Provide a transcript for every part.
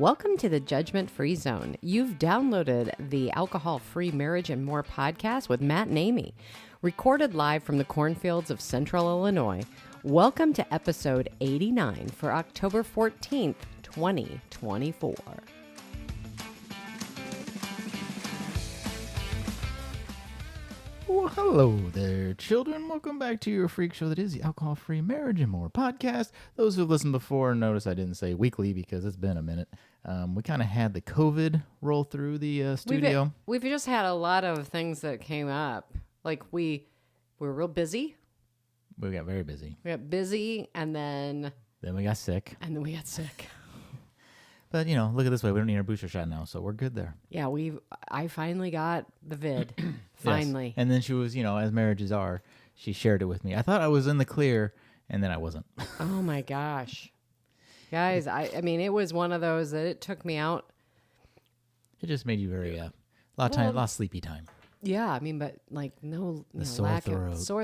Welcome to the Judgment Free Zone. You've downloaded the Alcohol-Free Marriage and More podcast with Matt and Amy, recorded live from the cornfields of Central Illinois. Welcome to episode 89 for October 14th, 2024. Well, hello there, children. Welcome back to your freak show that is the Alcohol-Free Marriage and More podcast. Those who've listened before notice I didn't say weekly because it's been a minute. We kind of had the COVID roll through the studio. We've just had a lot of things that came up. Like we were real busy. We got very busy. We got busy, and then we got sick. But, you know, look at this way. We don't need our booster shot now, so we're good there. Yeah, I finally got the vid. Finally. Yes. And then she was, you know, as marriages are, she shared it with me. I thought I was in the clear, and then I wasn't. Oh, my gosh. Guys, I mean, it was one of those that it took me out. It just made you very, a lot of sleepy time. Yeah, I mean, but like sore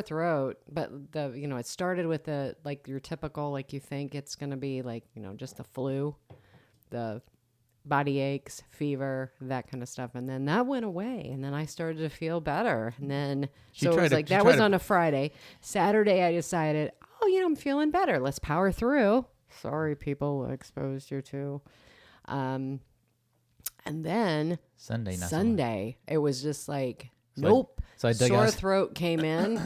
throat. But it started with your typical, like you think it's going to be like, just the flu, the body aches, fever, that kind of stuff. And then that went away. And then I started to feel better. And then, that was on a Friday. Saturday, I decided, I'm feeling better. Let's power through. Sorry, people exposed you to. And then Sunday, it was just like, nope. Sore throat came in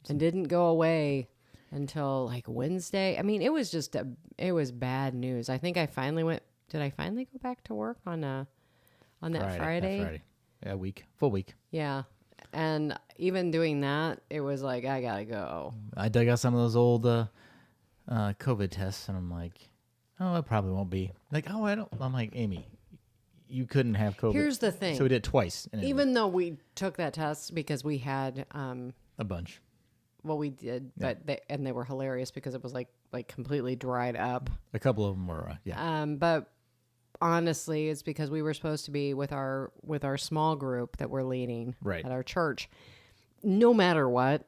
and didn't go away until like Wednesday. I mean, it was just it was bad news. I think I finally did I finally go back to work on that Friday? Yeah, full week. Yeah. And even doing that, it was like, I gotta go. I dug out some of those old COVID tests, and I'm like, it probably won't be. Like, I'm like, Amy, you couldn't have COVID. Here's the thing. So we did it twice. Even though we took that test because we had a bunch. Well, we did, but they were hilarious because it was like completely dried up. A couple of them were, yeah. But honestly, it's because we were supposed to be with our small group that we're leading at our church. No matter what,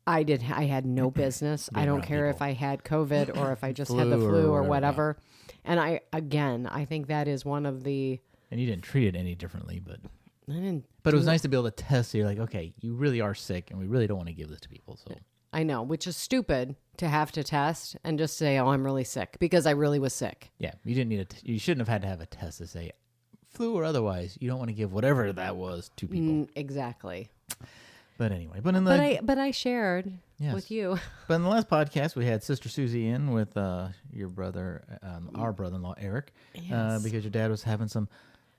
I had no business. I don't care if I had COVID or if I just had the flu or whatever. Yeah. And I think that is one of the. And you didn't treat it any differently, but. I didn't. But it was nice to be able to test. So you're like, okay, you really are sick, and we really don't want to give this to people. So I know, which is stupid to have to test and just say, "Oh, I'm really sick," because I really was sick. Yeah, you didn't need you shouldn't have had to have a test to say, flu or otherwise. You don't want to give whatever that was to people. Exactly. But anyway, but I shared with you. But in the last podcast, we had Sister Susie in with your brother, our brother-in-law Eric, because your dad was having some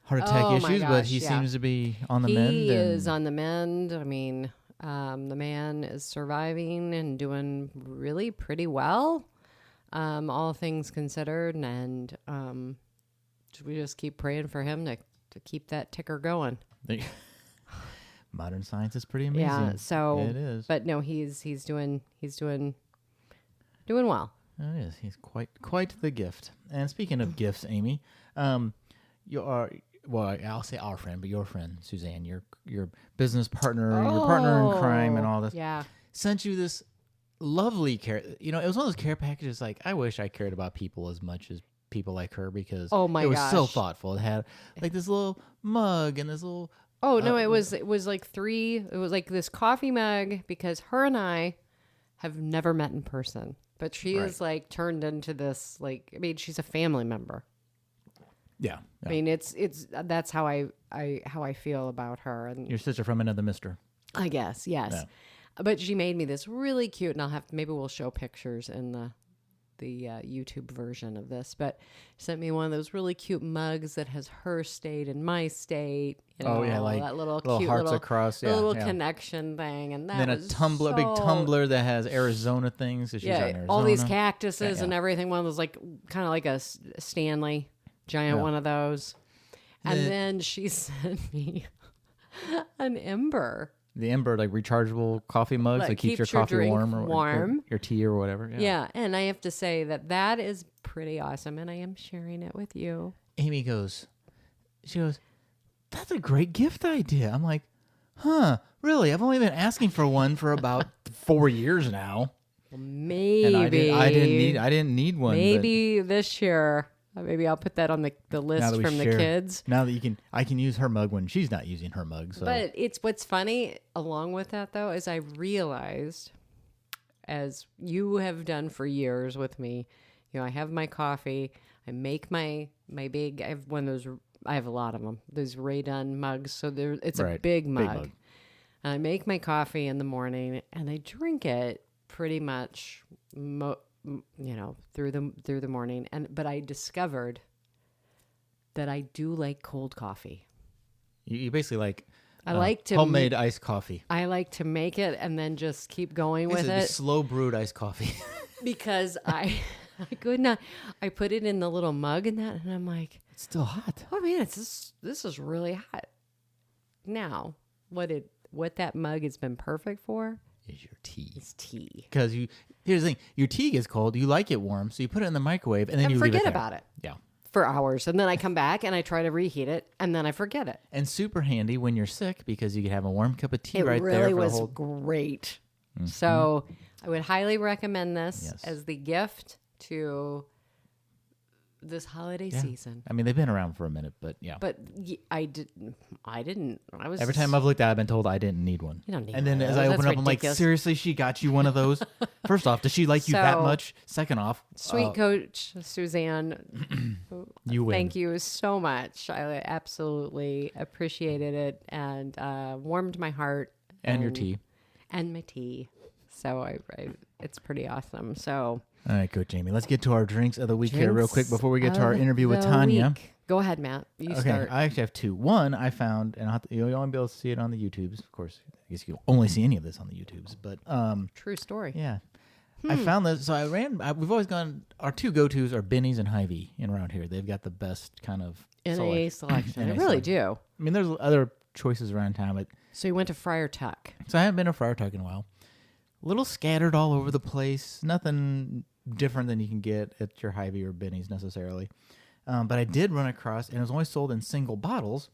heart attack issues, but he seems to be on the mend. He is on the mend. I mean, the man is surviving and doing really pretty well, all things considered, and we just keep praying for him to keep that ticker going. Modern science is pretty amazing. Yeah, so it is. But no, he's doing well. It is. He's quite the gift. And speaking of gifts, Amy, you are. Well, I'll say our friend, but your friend, Suzanne, your business partner, your partner in crime and all this, sent you this lovely care. It was one of those care packages like, I wish I cared about people as much as people like her because it was so thoughtful. It had like this little mug and this little... Oh, no, it was like it was like this coffee mug because her and I have never met in person, but she is like turned into this, she's a family member. Yeah. I mean, that's how I feel about her. And your sister from another mister. I guess, yes. Yeah. But she made me this really cute, and maybe we'll show pictures in the YouTube version of this, but sent me one of those really cute mugs that has her state and my state. Like that little cute hearts across, little connection thing, and then a big tumbler that has Arizona things. So she's out in Arizona. All these cactuses and everything. One of those kind of like a Stanley giant one of those, and then she sent me an Ember. The Ember, like rechargeable coffee mugs that keeps your coffee warm or your tea or whatever. Yeah, and I have to say that is pretty awesome, and I am sharing it with you. Amy goes, that's a great gift idea. I'm like, really? I've only been asking for one for about 4 years now. Maybe. And I didn't need one. Maybe this year Maybe I'll put that on the list from the kids. Now that I can use her mug when she's not using her mug. So. But what's funny along with that though is I realized, as you have done for years with me, I have my coffee. I make my big. I have one of those. I have a lot of them. Those Ray Dunn mugs. So it's a big mug. And I make my coffee in the morning, and I drink it pretty much. Through the morning, but I discovered that I do like cold coffee. You basically like I like to homemade iced coffee. I like to make it and then just keep going with it. Slow brewed iced coffee. Because I could not. I put it in the little mug and I'm like, it's still hot. Oh man, this is really hot. Now, what that mug has been perfect for is your tea. It's tea. Because here's the thing, your tea gets cold, you like it warm, so you put it in the microwave and then you forget leave it about it. Yeah. For hours. And then I come back and I try to reheat it and then I forget it. And super handy when you're sick because you can have a warm cup of tea right there. It really was great. Mm-hmm. So I would highly recommend this as the gift to this holiday season. I mean, they've been around for a minute, but yeah. But I didn't. Every time I've looked at it, I've been told I didn't need one. You don't need and then one. as I open up, ridiculous. I'm like, seriously, she got you one of those? First off, does she like you that much? Second off, sweet Coach Suzanne, you win. Thank you so much. I absolutely appreciated it and warmed my heart. And your tea. And my tea. So it's pretty awesome. So. All right, Coach Amy, let's get to our drinks of the week here real quick before we get to our interview with Tanya. Go ahead, Matt. You start. I actually have two. One I found, and you'll only be able to see it on the YouTubes. Of course, I guess you'll only see any of this on the YouTubes. But true story. Yeah. I found this. So we've always gone, our two go-tos are Benny's and Hy-Vee in around here. They've got the best kind of NA selection. They really do. I mean, there's other choices around town. But so you went to Friar Tuck. So I haven't been to Friar Tuck in a while. A little scattered all over the place. Nothing different than you can get at your Hy-Vee or Benny's necessarily. But I did run across, and it was only sold in single bottles.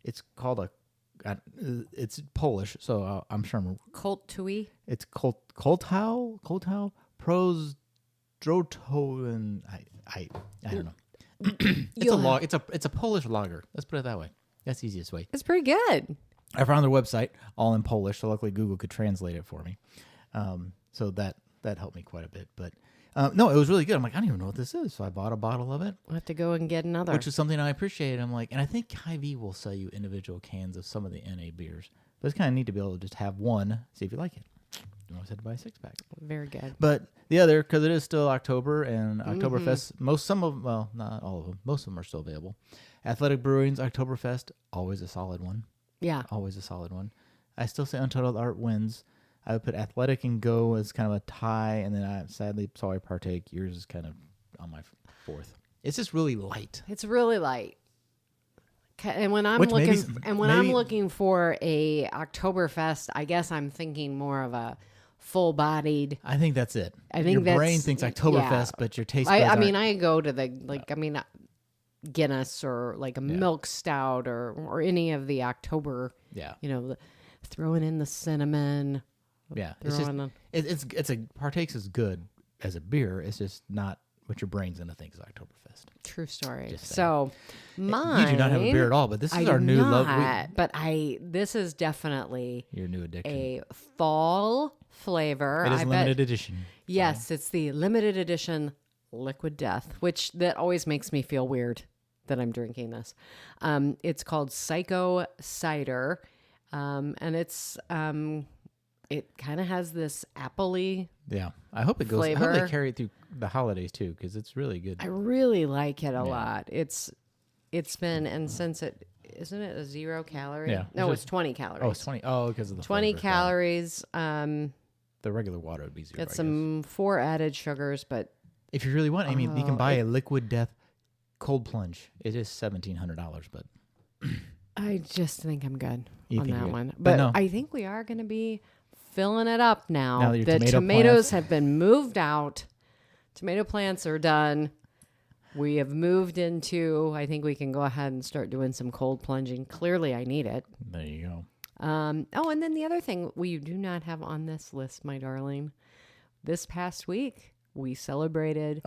It's called it's Polish, so I'm sure I'm... KULTOWE? It's KULTOWE? PROZDROWOTNE. I don't know. It's a Polish lager. Let's put it that way. That's the easiest way. It's pretty good. I found their website all in Polish, so luckily Google could translate it for me. So that helped me quite a bit. But no, it was really good. I'm like, I don't even know what this is. So I bought a bottle of it. I'll have to go and get another. Which is something I appreciate. I'm like, and I think Hy-Vee will sell you individual cans of some of the NA beers. But it's kind of neat to be able to just have one, see if you like it. You always had to buy a 6-pack. Very good. But the other, because it is still October and Oktoberfest, not all of them, most of them are still available. Athletic Brewing's Oktoberfest, always a solid one. Yeah. Always a solid one. I still say Untitled Art wins. I would put Athletic and Go as kind of a tie, and then I sadly, so I partake. Yours is kind of on my fourth. It's just really light. It's really light. And when I'm looking for a Oktoberfest, I guess I'm thinking more of a full-bodied. I think that's it. I think your brain thinks Oktoberfest, but your taste buds I go to the Guinness or like a milk stout or any of the October. Yeah. Throwing in the cinnamon. Yeah, it's partakes as good as a beer. It's just not what your brain's gonna think is Oktoberfest. True story. So, mine. You do not have a beer at all, but this is our new love. But this is definitely your new addiction. A fall flavor. It is limited edition. Yes, it's the limited edition Liquid Death, which that always makes me feel weird that I'm drinking this. It's called Psycho Cider, and it's it kind of has this appley. Yeah, I hope it goes. Flavor. I hope they carry it through the holidays too, because it's really good. I really like it a lot. It's been, and since isn't it a 0 calorie? Yeah. No, it's 20 calories. Oh, it's 20. Oh, because of the 20 flavor. calories. The regular water would be 0. Got some 4 added sugars, but if you really want, Amy, you can buy a Liquid Death cold plunge. It is $1,700, but I just think I'm good on that one. But But no. I think we are going to be filling it up now. Now that your the tomato tomatoes plants- have been moved out. Tomato plants are done. We have moved into, I think we can go ahead and start doing some cold plunging. Clearly, I need it. there you go. And then the other thing we do not have on this list, my darling, this past week, we celebrated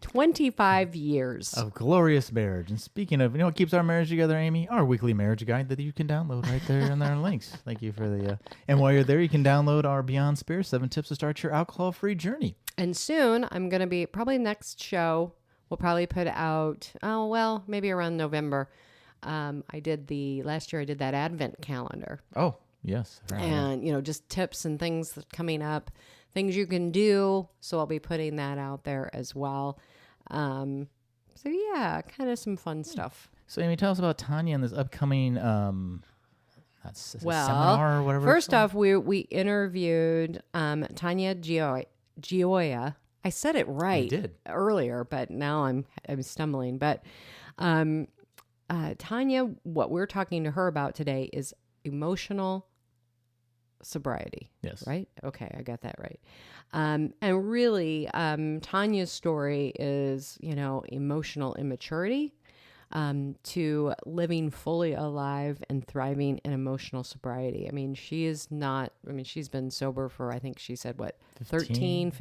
25 years. Of glorious marriage. And speaking of, what keeps our marriage together, Amy? Our weekly marriage guide that you can download right there in their links. Thank you for the... and while you're there, you can download our Beyond Spirit 7 Tips to Start Your Alcohol-Free Journey. And soon, I'm going to be... probably next show, we'll probably put out... maybe around November. Last year I did that Advent calendar. Oh, yes. Right. And, just tips and things coming up, things you can do. So I'll be putting that out there as well. Kind of some fun stuff. So Amy, tell us about Tanya and this upcoming seminar or whatever. First off, we interviewed Tanya Gioia. I said it right earlier, but now I'm stumbling. But Tanya, what we're talking to her about today is emotional sobriety. Yes. Right? Okay, I got that right. And really, Tanya's story is, emotional immaturity to living fully alive and thriving in emotional sobriety. she's been sober for, I think she said, 15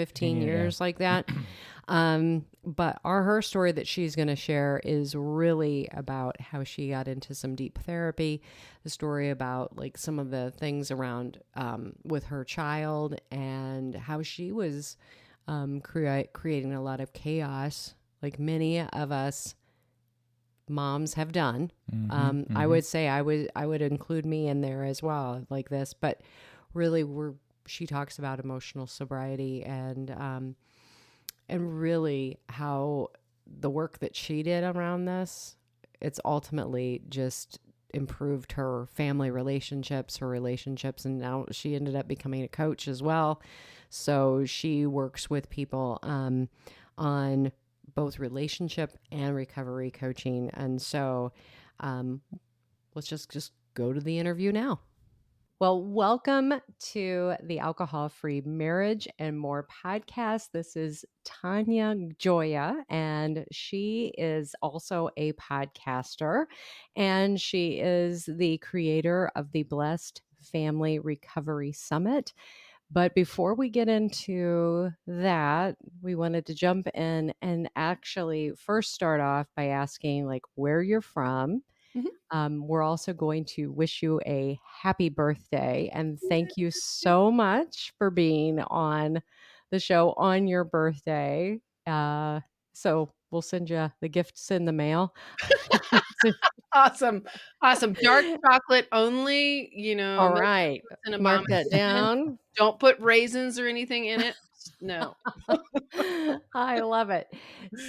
years, like that. But her story that she's going to share is really about how she got into some deep therapy, the story about like some of the things around with her child and how she was creating a lot of chaos, like many of us moms have done. I would say I would include me in there as well, like this. But really, she talks about emotional sobriety and really how the work that she did around this, it's ultimately just improved her family relationships, and now she ended up becoming a coach as well. So she works with people on both relationship and recovery coaching. And so let's just go to the interview now. Well, welcome to the Alcohol-Free Marriage and More podcast. This is Tanya Gioia, and she is also a podcaster, and she is the creator of the Blessed Family Recovery Summit. But before we get into that, we wanted to jump in and actually first start off by asking like where you're from. We're also going to wish you a happy birthday and thank you so much for being on the show on your birthday. So we'll send you the gifts in the mail. Awesome. Dark chocolate only, All right. Mark that down. Don't put raisins or anything in it. No. I love it.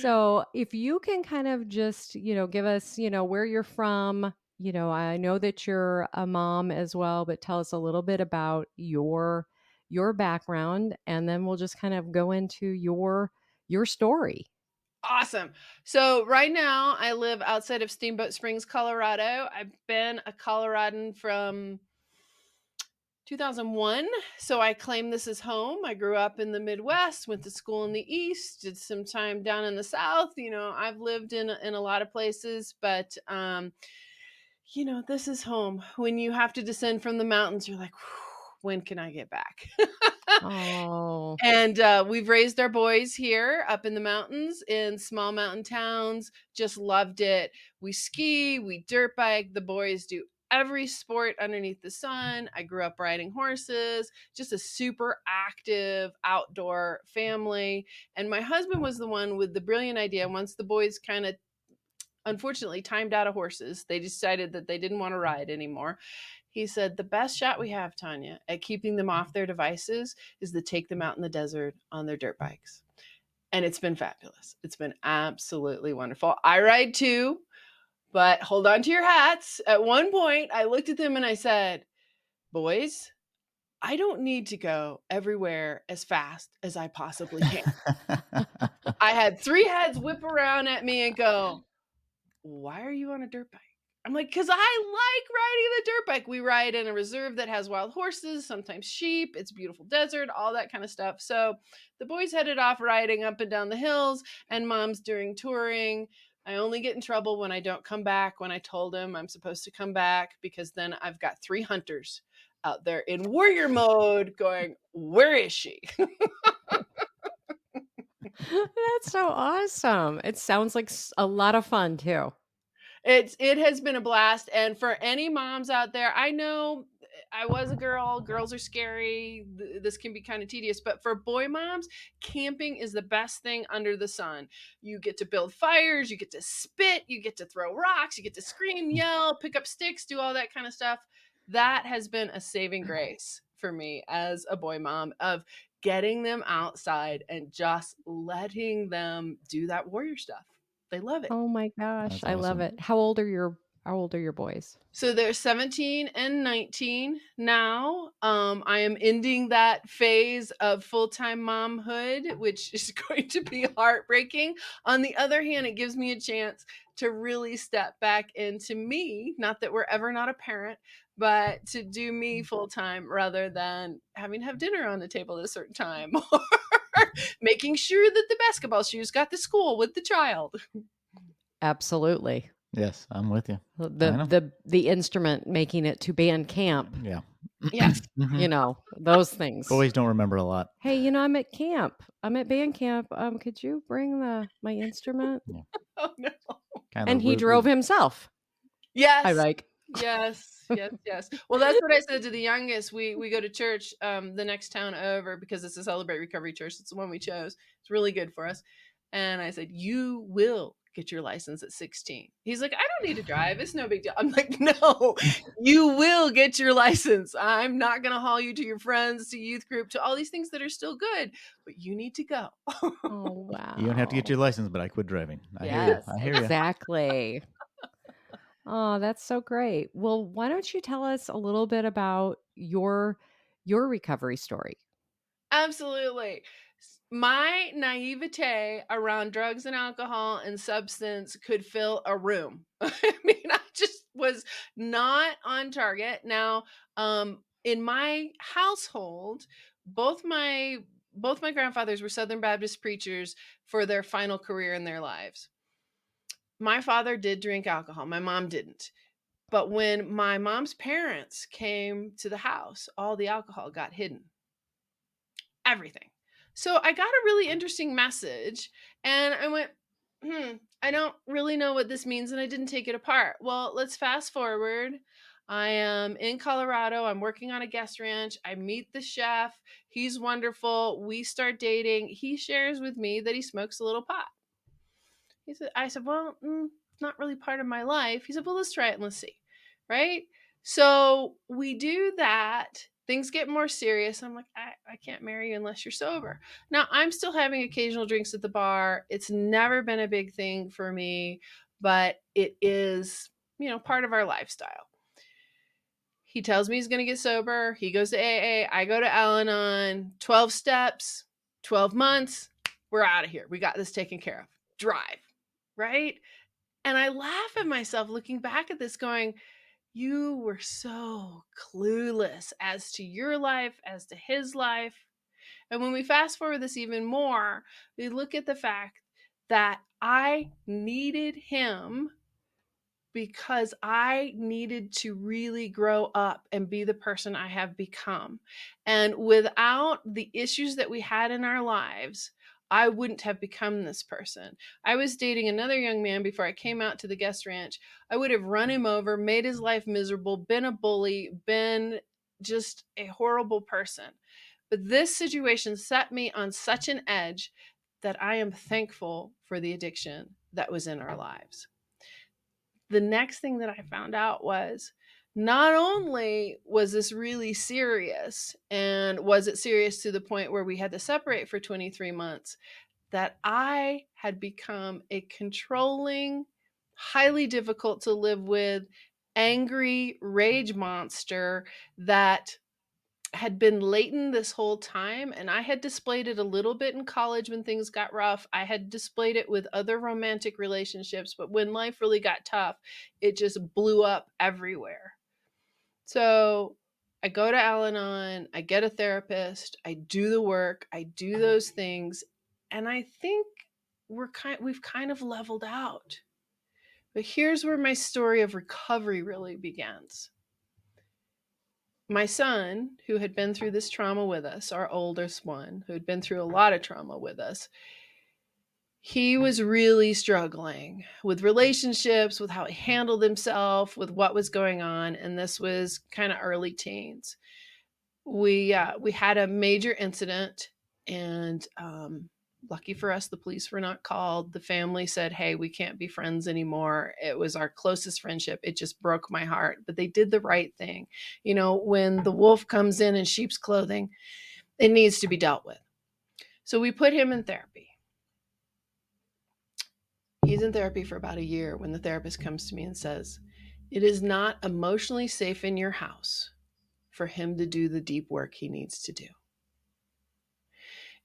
So if you can kind of just, give us, where you're from, I know that you're a mom as well, but tell us a little bit about your background, and then we'll just kind of go into your story. Awesome. So right now I live outside of Steamboat Springs, Colorado. I've been a Coloradan from 2001. So I claim this as home. I grew up in the Midwest, went to school in the East, did some time down in the South. I've lived in a lot of places, but, this is home. When you have to descend from the mountains, you're like, when can I get back? Oh. And we've raised our boys here up in the mountains in small mountain towns. Just loved it. We ski, we dirt bike. The boys do every sport underneath the sun. I grew up riding horses, just a super active outdoor family. And my husband was the one with the brilliant idea. Once the boys kind of unfortunately timed out of horses, they decided that they didn't want to ride anymore. He said, the best shot we have, Tanya, at keeping them off their devices is to take them out in the desert on their dirt bikes. And it's been fabulous. It's been absolutely wonderful. I ride too, but hold on to your hats. At one point, I looked at them and I said, boys, I don't need to go everywhere as fast as I possibly can. I had 3 heads whip around at me and go, why are you on a dirt bike? I'm like, because I like riding the dirt bike. We ride in a reserve that has wild horses, sometimes sheep. It's a beautiful desert, all that kind of stuff. So the boys headed off riding up and down the hills, and mom's doing touring. I only get in trouble when I don't come back when I told him I'm supposed to come back, because then I've got 3 hunters out there in warrior mode going, where is she? That's so awesome. It sounds like a lot of fun too. It has been a blast. And for any moms out there, I know I was a girl. Girls are scary. This can be kind of tedious. But for boy moms, camping is the best thing under the sun. You get to build fires. You get to spit. You get to throw rocks. You get to scream, yell, pick up sticks, do all that kind of stuff. That has been a saving grace for me as a boy mom, of getting them outside and just letting them do that warrior stuff. They love it. Oh my gosh, That's I love awesome. it. How old are your boys? So they're 17 and 19 now. I am ending that phase of full-time momhood, which is going to be heartbreaking. On the other hand, it gives me a chance to really step back into me. Not that we're ever not a parent, but to do me full-time rather than having to have dinner on the table at a certain time or making sure that the basketball shoes got to school with the child. Absolutely. Yes, I'm with you. The instrument making it to band camp. Yeah. Yes. You know, those things. Boys don't remember a lot. Hey, you know, I'm at camp. I'm at band camp. Could you bring my instrument? Yeah. Oh no. And he drove himself. Yes. I like. Yes. Well, that's what I said to the youngest. We go to church the next town over because it's a Celebrate Recovery church. It's the one we chose. It's really good for us. And I said, you will get your license at 16. He's like, I don't need to drive. It's no big deal. I'm like, no, you will get your license. I'm not going to haul you to your friends, to youth group, to all these things that are still good, but you need to go. Oh, wow. You don't have to get your license, but I quit driving. I hear you. Exactly. Oh, that's so great. Well, why don't you tell us a little bit about your recovery story? Absolutely. My naivete around drugs and alcohol and substance could fill a room. I mean, I just was not on target. Now, in my household, both my grandfathers were Southern Baptist preachers for their final career in their lives. My father did drink alcohol. My mom didn't. But when my mom's parents came to the house, all the alcohol got hidden. Everything. So I got a really interesting message and I went, I don't really know what this means, and I didn't take it apart. Well, let's fast forward. I am in Colorado. I'm working on a guest ranch. I meet the chef. He's wonderful. We start dating. He shares with me that he smokes a little pot. I said, well, not really part of my life. He said, well, let's try it and let's see. Right? So we do that. Things get more serious. I'm like, I can't marry you unless you're sober. Now, I'm still having occasional drinks at the bar. It's never been a big thing for me, but it is, part of our lifestyle. He tells me he's going to get sober. He goes to AA. I go to Al-Anon. 12 steps, 12 months. We're out of here. We got this taken care of. Drive. Right? And I laugh at myself looking back at this going, you were so clueless as to your life, as to his life. And when we fast forward this even more, we look at the fact that I needed him because I needed to really grow up and be the person I have become. And without the issues that we had in our lives, I wouldn't have become this person. I was dating another young man before I came out to the guest ranch. I would have run him over, made his life miserable, been a bully, been just a horrible person. But this situation set me on such an edge that I am thankful for the addiction that was in our lives. The next thing that I found out was not only was this really serious, and was it serious to the point where we had to separate for 23 months, that I had become a controlling, highly difficult to live with, angry rage monster that had been latent this whole time. And I had displayed it a little bit in college when things got rough. I had displayed it with other romantic relationships, but when life really got tough, it just blew up everywhere. So I go to Al-Anon, I get a therapist, I do the work, I do those things, and I think we've kind of leveled out. But here's where my story of recovery really begins. My son, who had been through this trauma with us, our oldest one, who had been through a lot of trauma with us, he was really struggling with relationships, with how he handled himself, with what was going on. And this was kind of early teens. We had a major incident, and lucky for us, the police were not called. The family said, hey, we can't be friends anymore. It was our closest friendship. It just broke my heart. But they did the right thing. You know, when the wolf comes in sheep's clothing, it needs to be dealt with. So we put him in therapy. He's in therapy for about a year when the therapist comes to me and says, it is not emotionally safe in your house for him to do the deep work he needs to do.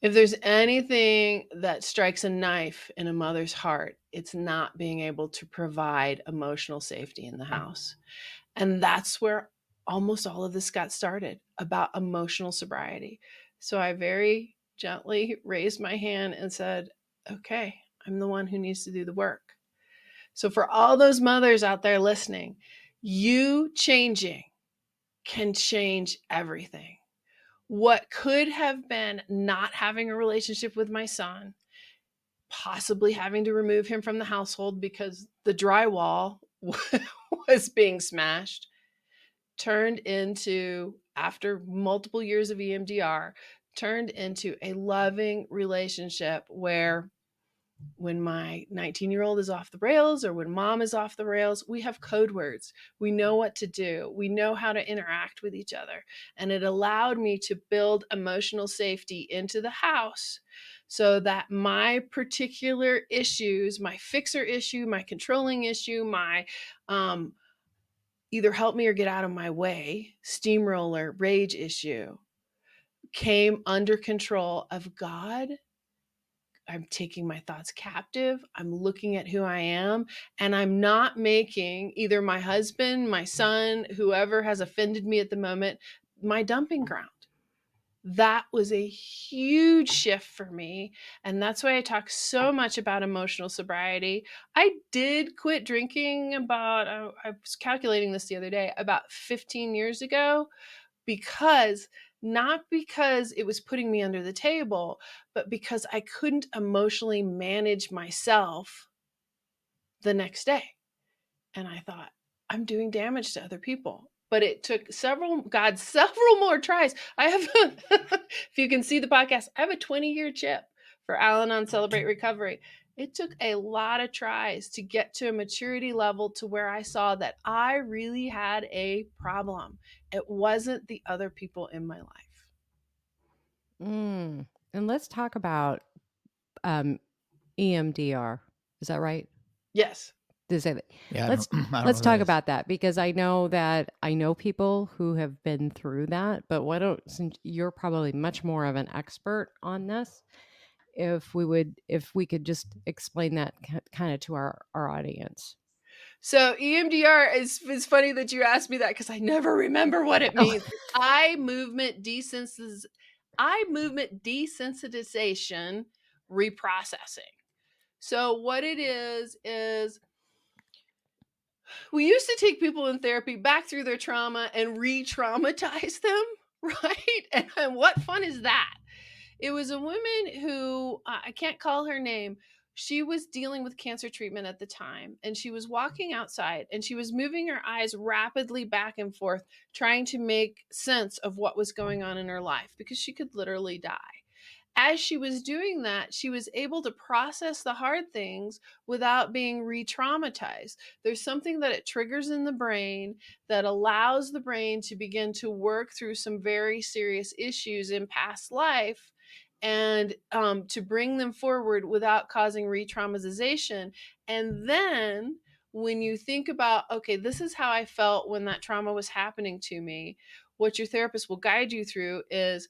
If there's anything that strikes a knife in a mother's heart, it's not being able to provide emotional safety in the house. And that's where almost all of this got started, about emotional sobriety. So I very gently raised my hand and said, okay, I'm the one who needs to do the work. So for all those mothers out there listening, you changing can change everything. What could have been not having a relationship with my son, possibly having to remove him from the household because the drywall was being smashed, turned into, after multiple years of EMDR, turned into a loving relationship where when my 19-year-old is off the rails or when mom is off the rails, we have code words. We know what to do. We know how to interact with each other. And it allowed me to build emotional safety into the house so that my particular issues, my fixer issue, my controlling issue, my either help me or get out of my way, steamroller, rage issue, came under control of God. I'm taking my thoughts captive. I'm looking at who I am, and I'm not making either my husband, my son, whoever has offended me at the moment, my dumping ground. That was a huge shift for me. And that's why I talk so much about emotional sobriety. I did quit drinking about, I was calculating this the other day, about 15 years ago, not because it was putting me under the table, but because I couldn't emotionally manage myself the next day. And I thought, I'm doing damage to other people. But it took several more tries. I have, if you can see the podcast, I have a 20-year chip for Al-Anon Celebrate Recovery. It took a lot of tries to get to a maturity level to where I saw that I really had a problem. It wasn't the other people in my life. And let's talk about EMDR. Is that right? Yes. Yeah, let's talk about that, because I know people who have been through that, but since you're probably much more of an expert on this, if we could just explain that kind of to our audience. So EMDR is funny that you asked me that, because I never remember what it means. Eye movement desensitization reprocessing. So what it is we used to take people in therapy back through their trauma and re-traumatize them, right? And what fun is that? It was a woman who, I can't call her name. She was dealing with cancer treatment at the time, and she was walking outside and she was moving her eyes rapidly back and forth, trying to make sense of what was going on in her life, because she could literally die. As she was doing that, she was able to process the hard things without being re-traumatized. There's something that it triggers in the brain that allows the brain to begin to work through some very serious issues in past life, and to bring them forward without causing re-traumatization. And then when you think about, okay, this is how I felt when that trauma was happening to me, what your therapist will guide you through is,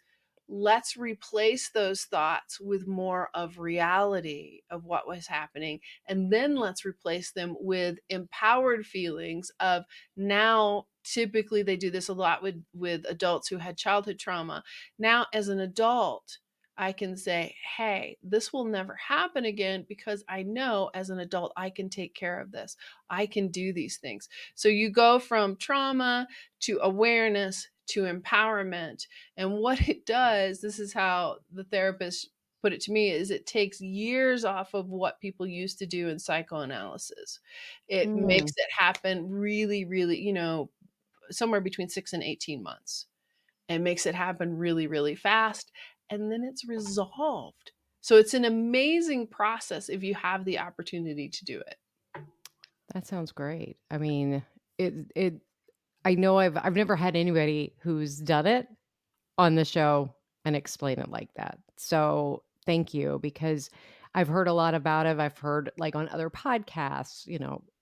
let's replace those thoughts with more of reality of what was happening. And then let's replace them with empowered feelings of, now, typically they do this a lot with adults who had childhood trauma. Now, as an adult, I can say, hey, this will never happen again, because I know as an adult, I can take care of this. I can do these things. So you go from trauma to awareness to empowerment. And what it does, this is how the therapist put it to me is it takes years off of what people used to do in psychoanalysis. It makes it happen really, really, somewhere between 6 and 18 months. It makes it happen really, really fast. And then it's resolved. So it's an amazing process if you have the opportunity to do it. That sounds great. I mean, I know I've never had anybody who's done it on the show and explain it like that. So thank you, because I've heard a lot about it. I've heard like on other podcasts,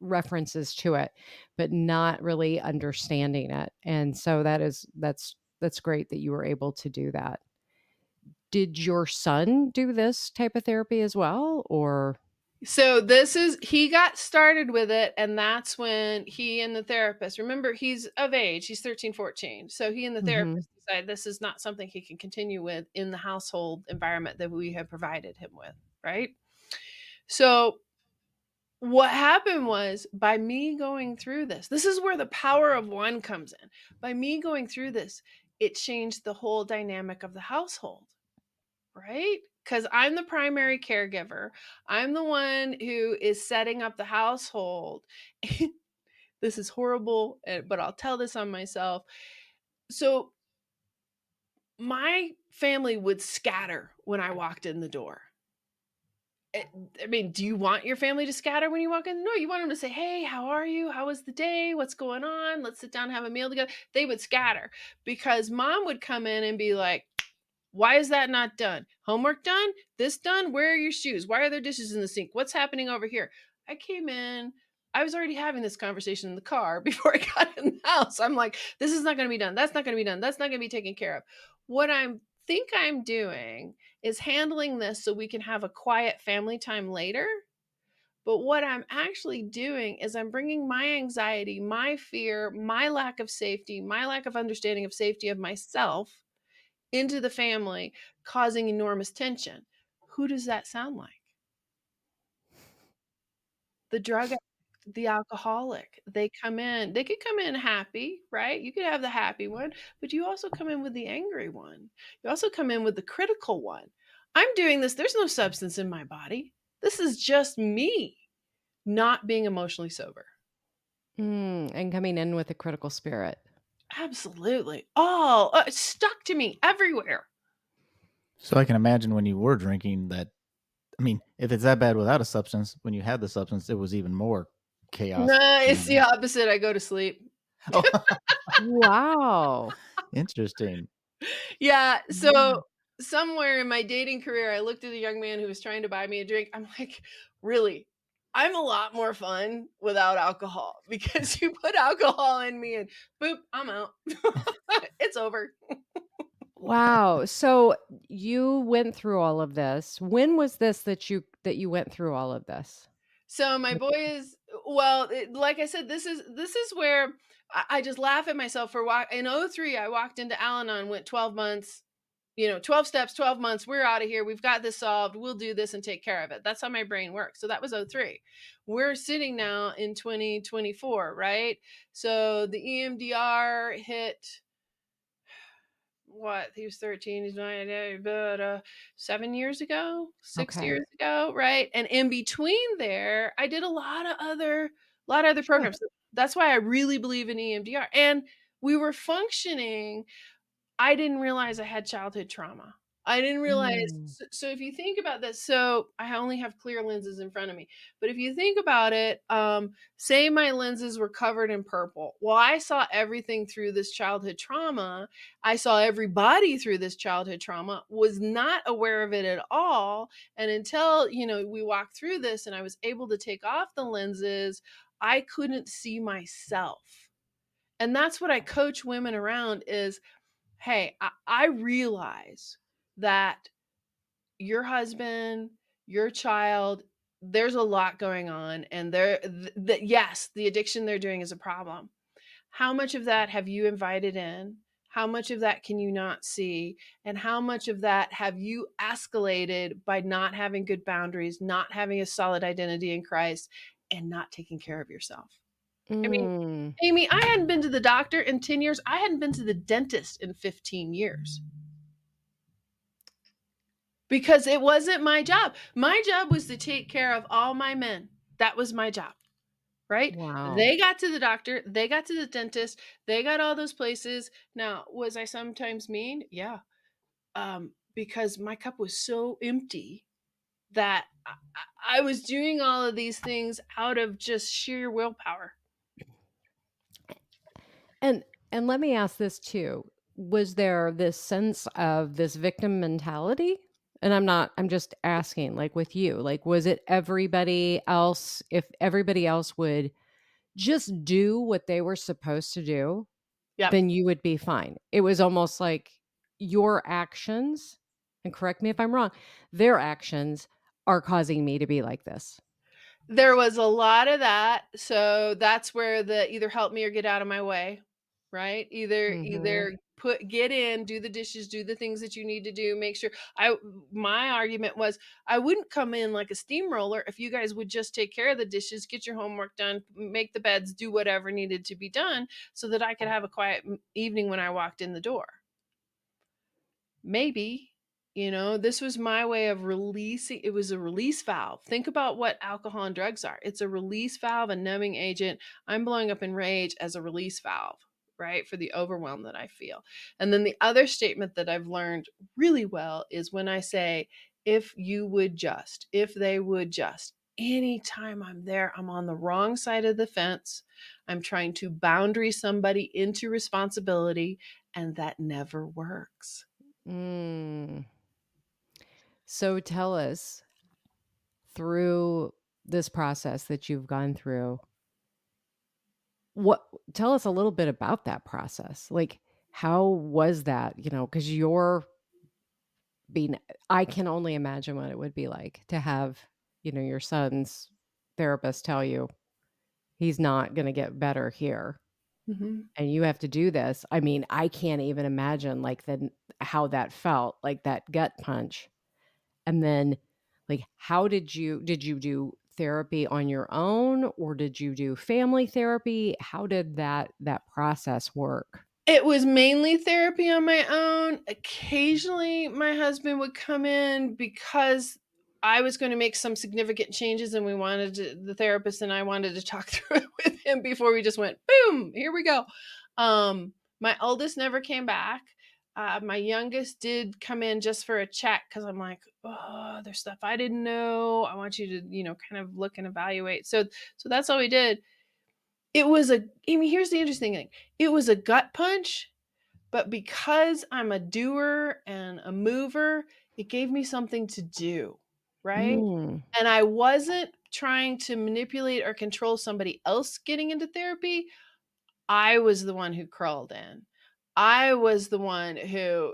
references to it, but not really understanding it. And so that's great that you were able to do that. Did your son do this type of therapy as well, or? So he got started with it, and that's when he and the therapist, remember he's of age, he's 13, 14. So he and the therapist decided this is not something he can continue with in the household environment that we have provided him with, right? So what happened was, by me going through this is where the power of one comes in. By me going through this, it changed the whole dynamic of the household, right? Because I'm the primary caregiver. I'm the one who is setting up the household. This is horrible, but I'll tell this on myself. So my family would scatter when I walked in the door. I mean, do you want your family to scatter when you walk in? No, you want them to say, hey, how are you? How was the day? What's going on? Let's sit down and have a meal together. They would scatter because mom would come in and be like, why is that not done? Homework done? This done? Where are your shoes? Why are there dishes in the sink? What's happening over here? I came in. I was already having this conversation in the car before I got in the house. I'm like, this is not going to be done. That's not going to be done. That's not going to be taken care of. What I think I'm doing is handling this so we can have a quiet family time later. But what I'm actually doing is I'm bringing my anxiety, my fear, my lack of safety, my lack of understanding of safety of myself into the family, causing enormous tension. Who does that sound like? The drug addict, the alcoholic. They could come in happy, right? You could have the happy one, but you also come in with the angry one. You also come in with the critical one. I'm doing this. There's no substance in my body. This is just me not being emotionally sober. And coming in with a critical spirit. Absolutely. It stuck to me everywhere. So I can imagine when you were drinking that, I mean, if it's that bad without a substance, when you had the substance, it was even more chaos. No, it's the opposite. I go to sleep. Oh. Wow. Interesting. Yeah. So somewhere in my dating career, I looked at a young man who was trying to buy me a drink. I'm like, really? I'm a lot more fun without alcohol, because you put alcohol in me and boop, I'm out. It's over. Wow. So you went through all of this. When was this that you went through all of this? So my boy is, well, like I said, this is where I just laugh at myself for in 2003, I walked into Al-Anon, went 12 months, 12 steps, 12 months, we're out of here. We've got this solved. We'll do this and take care of it. That's how my brain works. So that was 2003. We're sitting now in 2024, right? So the EMDR hit, what? He was 13, he's 9, but 7 years ago, 6 Okay. years ago, right? And in between there, I did a lot of other programs. That's why I really believe in EMDR. And we were functioning. I didn't realize I had childhood trauma. I didn't realize. So if you think about this, so I only have clear lenses in front of me, but if you think about it, say my lenses were covered in purple. Well, I saw everything through this childhood trauma. I saw everybody through this childhood trauma, was not aware of it at all. And until, we walked through this and I was able to take off the lenses, I couldn't see myself. And that's what I coach women around is, hey, I realize that your husband, your child, there's a lot going on, and yes, the addiction they're doing is a problem. How much of that have you invited in? How much of that can you not see? And how much of that have you escalated by not having good boundaries, not having a solid identity in Christ, and not taking care of yourself? I mean, Amy, I hadn't been to the doctor in 10 years. I hadn't been to the dentist in 15 years. because it wasn't my job. My job was to take care of all my men. That was my job. Right? Wow. They got to the doctor, they got to the dentist, they got all those places. Now, was I sometimes mean? Yeah. Because my cup was so empty that I was doing all of these things out of just sheer willpower. And let me ask this too. Was there this sense of this victim mentality? And I'm just asking, like with you, like, was it everybody else, if everybody else would just do what they were supposed to do, Yep. then you would be fine. It was almost like your actions, and correct me if I'm wrong, their actions are causing me to be like this. There was a lot of that. So that's where the either help me or get out of my way, right? Either get in, do the dishes, do the things that you need to do, make sure my argument was I wouldn't come in like a steamroller if you guys would just take care of the dishes, get your homework done, make the beds, do whatever needed to be done so that I could have a quiet evening when I walked in the door. Maybe, this was my way of releasing. It was a release valve. Think about what alcohol and drugs are. It's a release valve, a numbing agent. I'm blowing up in rage as a release valve, right? For the overwhelm that I feel. And then the other statement that I've learned really well is when I say, if they would just, anytime I'm there, I'm on the wrong side of the fence. I'm trying to boundary somebody into responsibility, and that never works. So tell us, through this process that you've gone through, tell us a little bit about that process. Like, how was that? Because I can only imagine what it would be like to have, your son's therapist tell you he's not going to get better here. Mm-hmm. And you have to do this. I mean, I can't even imagine like how that felt, like that gut punch. And then, like, how did you do therapy on your own, or did you do family therapy? How did that process work? It was mainly therapy on my own. Occasionally, my husband would come in because I was going to make some significant changes, and the therapist and I wanted to talk through it with him before we just went, boom, here we go. My oldest never came back. My youngest did come in just for a check because I'm like, oh, there's stuff I didn't know. I want you to, kind of look and evaluate. So that's all we did. Here's the interesting thing. It was a gut punch, but because I'm a doer and a mover, it gave me something to do, right? And I wasn't trying to manipulate or control somebody else getting into therapy. I was the one who crawled in. I was the one who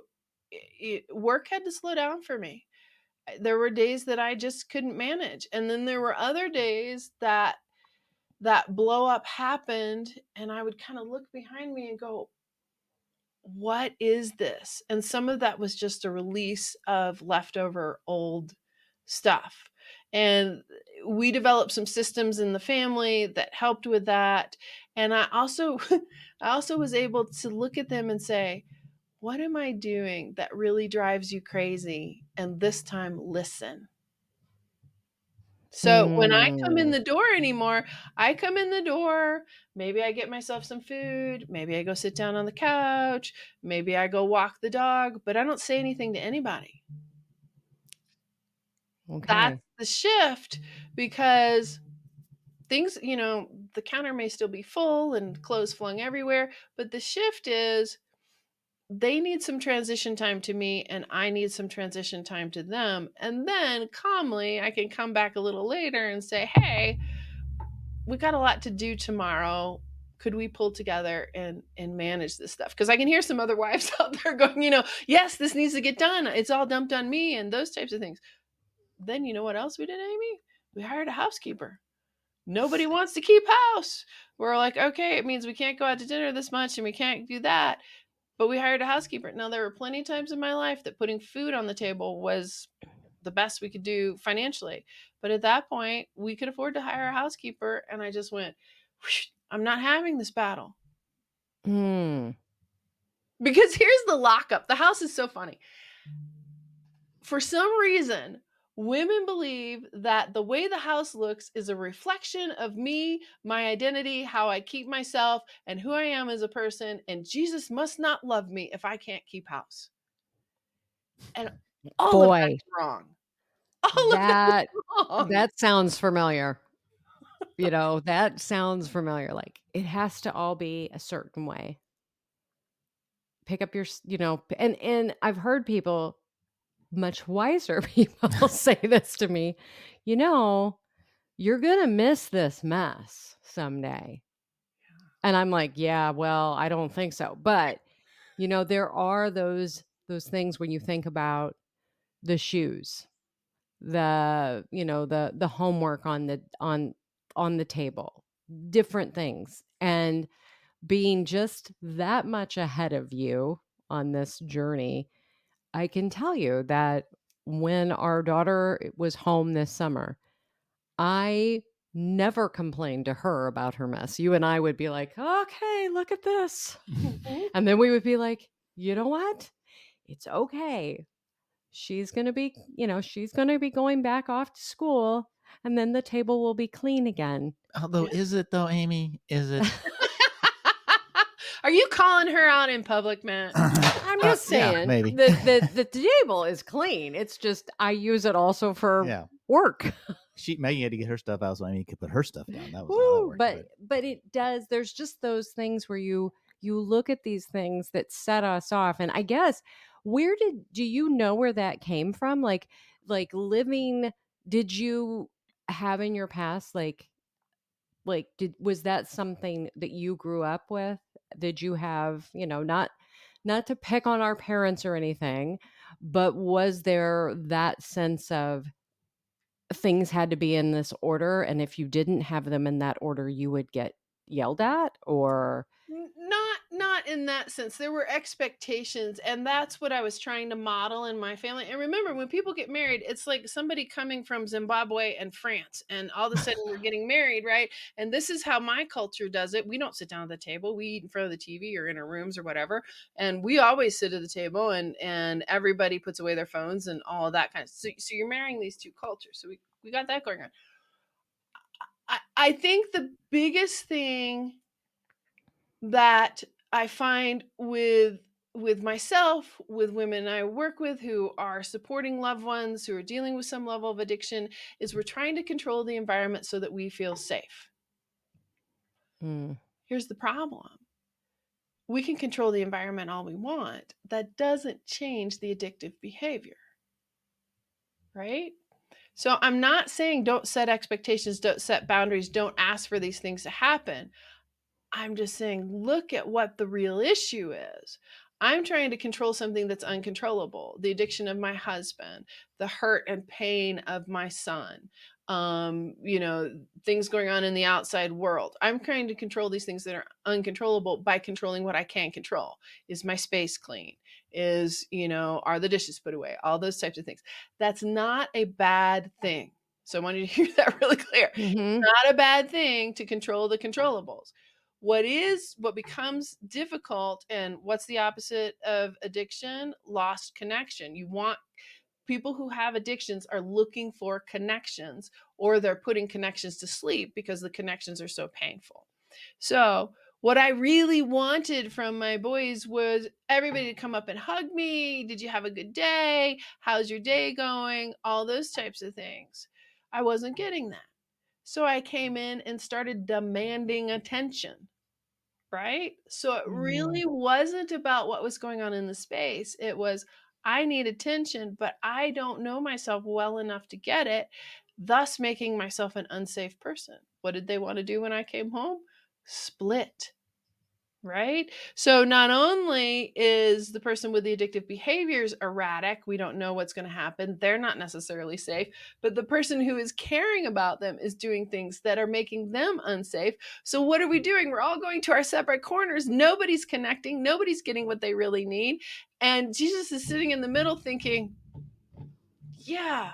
work had to slow down for me. There were days that I just couldn't manage. And then there were other days that blow up happened, and I would kind of look behind me and go, what is this? And some of that was just a release of leftover old stuff. And we developed some systems in the family that helped with that. And I also was able to look at them and say, what am I doing that really drives you crazy? And this time, listen. So when I come in the door anymore, I come in the door, maybe I get myself some food, maybe I go sit down on the couch, maybe I go walk the dog, but I don't say anything to anybody. Okay. That's the shift, because things, the counter may still be full and clothes flung everywhere, but the shift is they need some transition time to me, and I need some transition time to them. And then calmly, I can come back a little later and say, hey, we got a lot to do tomorrow. Could we pull together and manage this stuff? Because I can hear some other wives out there going, yes, this needs to get done. It's all dumped on me and those types of things. Then you know what else we did, Amy? We hired a housekeeper. Nobody wants to keep house. We're like, okay, it means we can't go out to dinner this much and we can't do that. But we hired a housekeeper. Now, there were plenty of times in my life that putting food on the table was the best we could do financially. But at that point, we could afford to hire a housekeeper. And I just went, I'm not having this battle. Because here's the lockup. The house is so funny. for some reason, women believe that the way the house looks is a reflection of me, my identity, how I keep myself, and who I am as a person. And Jesus must not love me if I can't keep house. And all of Boy, that's wrong. All of that is wrong. that sounds familiar. That sounds familiar. Like it has to all be a certain way. Pick up your, and I've heard people, much wiser people, say this to me. You're gonna miss this mess someday. And I'm like, yeah, well, I don't think so. But there are those things when you think about the shoes, the homework on the table, different things, and being just that much ahead of you on this journey. I can tell you that when our daughter was home this summer, I never complained to her about her mess. You and I would be like, okay, look at this. And then we would be like, you know what? It's okay. She's going to be, she's going to be going back off to school, and then the table will be clean again. Although, is it though, Amy? Is it? Are you calling her out in public, Matt? I'm just saying, yeah, maybe. the table is clean. It's just I use it also for work. Maggie had to get her stuff out so Amy could put her stuff down. That was how that worked. But it does. There's just those things where you look at these things that set us off, and I guess do you know where that came from? Like living. Did you have in your past was that something that you grew up with? Did you have, not to pick on our parents or anything, but was there that sense of things had to be in this order, and if you didn't have them in that order, you would get yelled at? Or not in that sense. There were expectations, and that's what I was trying to model in my family. And remember, when people get married, it's like somebody coming from Zimbabwe and France, and all of a sudden we're getting married, right? And this is how my culture does it. We don't sit down at the table. We eat in front of the TV or in our rooms or whatever. And we always sit at the table, and everybody puts away their phones and all of that kind of. So you're marrying these two cultures. So we got that going on. I think the biggest thing that I find with myself, with women I work with who are supporting loved ones who are dealing with some level of addiction, is we're trying to control the environment so that we feel safe. Here's the problem. We can control the environment all we want. That doesn't change the addictive behavior, right? So I'm not saying don't set expectations, don't set boundaries, don't ask for these things to happen. I'm just saying, look at what the real issue is. I'm trying to control something that's uncontrollable. The addiction of my husband, the hurt and pain of my son, things going on in the outside world. I'm trying to control these things that are uncontrollable by controlling what I can control. Is my space clean? Are the dishes put away? All those types of things. That's not a bad thing. So I want you to hear that really clear. Mm-hmm. It's not a bad thing to control the controllables. What becomes difficult, and what's the opposite of addiction? Lost connection. People who have addictions are looking for connections, or they're putting connections to sleep because the connections are so painful. So what I really wanted from my boys was everybody to come up and hug me. Did you have a good day? How's your day going? All those types of things. I wasn't getting that. So I came in and started demanding attention, right? So it really wasn't about what was going on in the space. It was, I need attention, but I don't know myself well enough to get it, thus making myself an unsafe person. What did they want to do when I came home? Split. Right? So not only is the person with the addictive behaviors erratic, we don't know what's going to happen, they're not necessarily safe, but the person who is caring about them is doing things that are making them unsafe. So what are we doing? We're all going to our separate corners. Nobody's connecting. Nobody's getting what they really need. And Jesus is sitting in the middle thinking, yeah,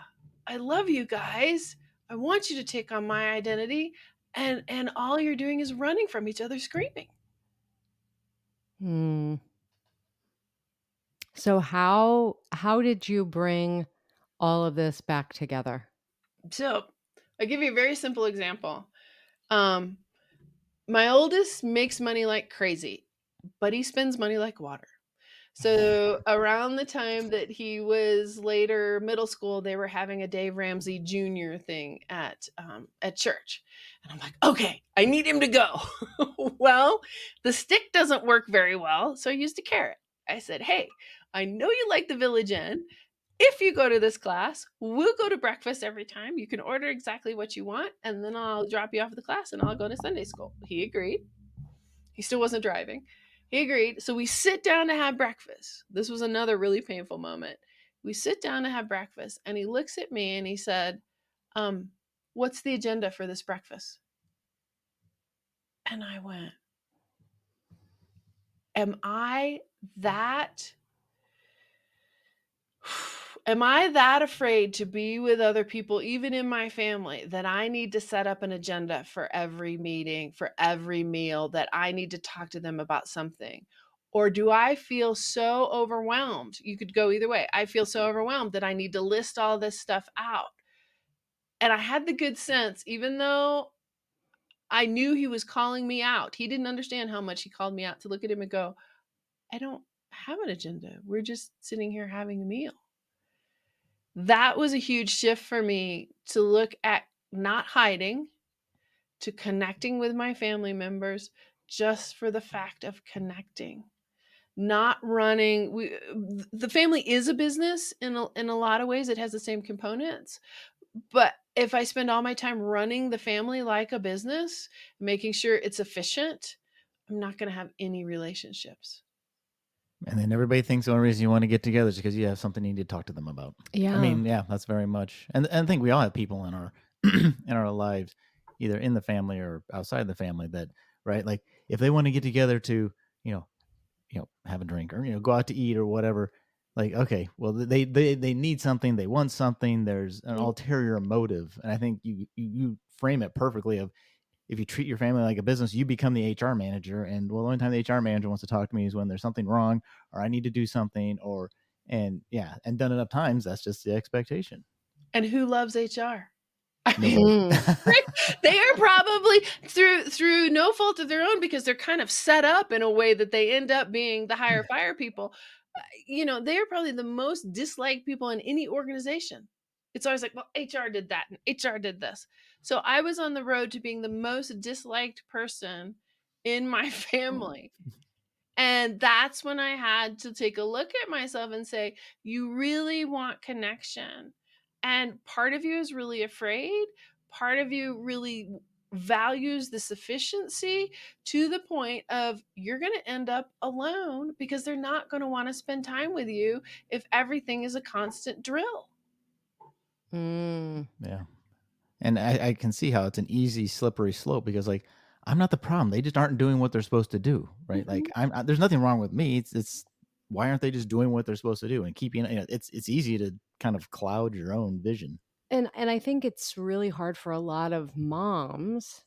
I love you guys. I want you to take on my identity. And all you're doing is running from each other, screaming. So how did you bring all of this back together? So I'll give you a very simple example. My oldest makes money like crazy, but he spends money like water. So around the time that he was later middle school, they were having a Dave Ramsey Jr. thing at church, and I'm like, okay, I need him to go. Well, the stick doesn't work very well, so I used a carrot. I said, hey, I know you like the Village Inn. If you go to this class, we'll go to breakfast every time. You can order exactly what you want, and then I'll drop you off at the class and I'll go to Sunday school. He agreed. He still wasn't driving. He agreed. So we sit down to have breakfast. This was another really painful moment. We sit down to have breakfast, and he looks at me and he said, what's the agenda for this breakfast? And I went, am I that afraid to be with other people, even in my family, that I need to set up an agenda for every meeting, for every meal, that I need to talk to them about something? Or do I feel so overwhelmed? You could go either way. I feel so overwhelmed that I need to list all this stuff out. And I had the good sense, even though I knew he was calling me out, he didn't understand how much he called me out, to look at him and go, I don't have an agenda. We're just sitting here having a meal. That was a huge shift for me, to look at not hiding, to connecting with my family members just for the fact of connecting, not running. The family is a business in a lot of ways. It has the same components. But if I spend all my time running the family like a business, making sure it's efficient, I'm not going to have any relationships. And then everybody thinks the only reason you want to get together is because you have something you need to talk to them about. Yeah. I mean, yeah, that's very much. And I think we all have people in our in our lives, either in the family or outside the family, that, right? Like if they want to get together to, have a drink or, go out to eat or whatever, like, okay, well, they need something, they want something, there's an ulterior motive. And I think you frame it perfectly of, if you treat your family like a business, you become the HR manager. And well, the only time the HR manager wants to talk to me is when there's something wrong or I need to do something, and done enough times, that's just the expectation. And who loves HR? I mean, they are probably through no fault of their own, because they're kind of set up in a way that they end up being the hire fire people. They are probably the most disliked people in any organization. It's always like, well, HR did that and HR did this. So I was on the road to being the most disliked person in my family. And that's when I had to take a look at myself and say, you really want connection. And part of you is really afraid. Part of you really values the sufficiency, to the point of you're going to end up alone, because they're not going to want to spend time with you if everything is a constant drill. Yeah. And I can see how it's an easy, slippery slope, because, like, I'm not the problem. They just aren't doing what they're supposed to do, right? Mm-hmm. Like, there's nothing wrong with me. It's why aren't they just doing what they're supposed to do? And keeping, it's easy to kind of cloud your own vision. And I think it's really hard for a lot of moms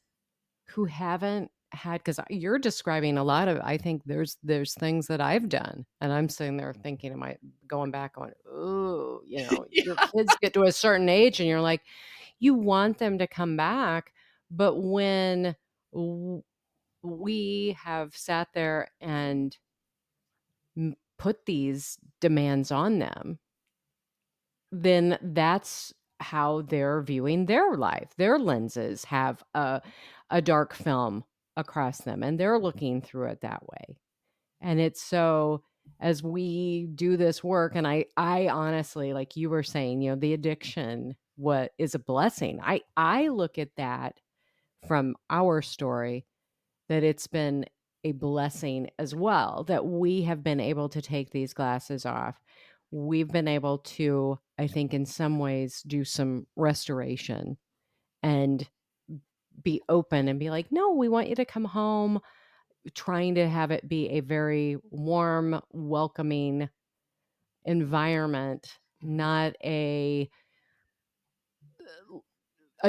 who haven't had, because you're describing a lot of, I think there's things that I've done, and I'm sitting there thinking, am I going back on, ooh, Yeah. Your kids get to a certain age and you're like, you want them to come back. But when we have sat there and put these demands on them, then that's how they're viewing their life. Their lenses have a dark film across them, and they're looking through it that way. And it's so, as we do this work, and I honestly, like you were saying, the addiction, what is a blessing. I look at that from our story, that it's been a blessing as well, that we have been able to take these glasses off. We've been able to, I think, in some ways, do some restoration and be open and be like, no, we want you to come home, trying to have it be a very warm, welcoming environment, not a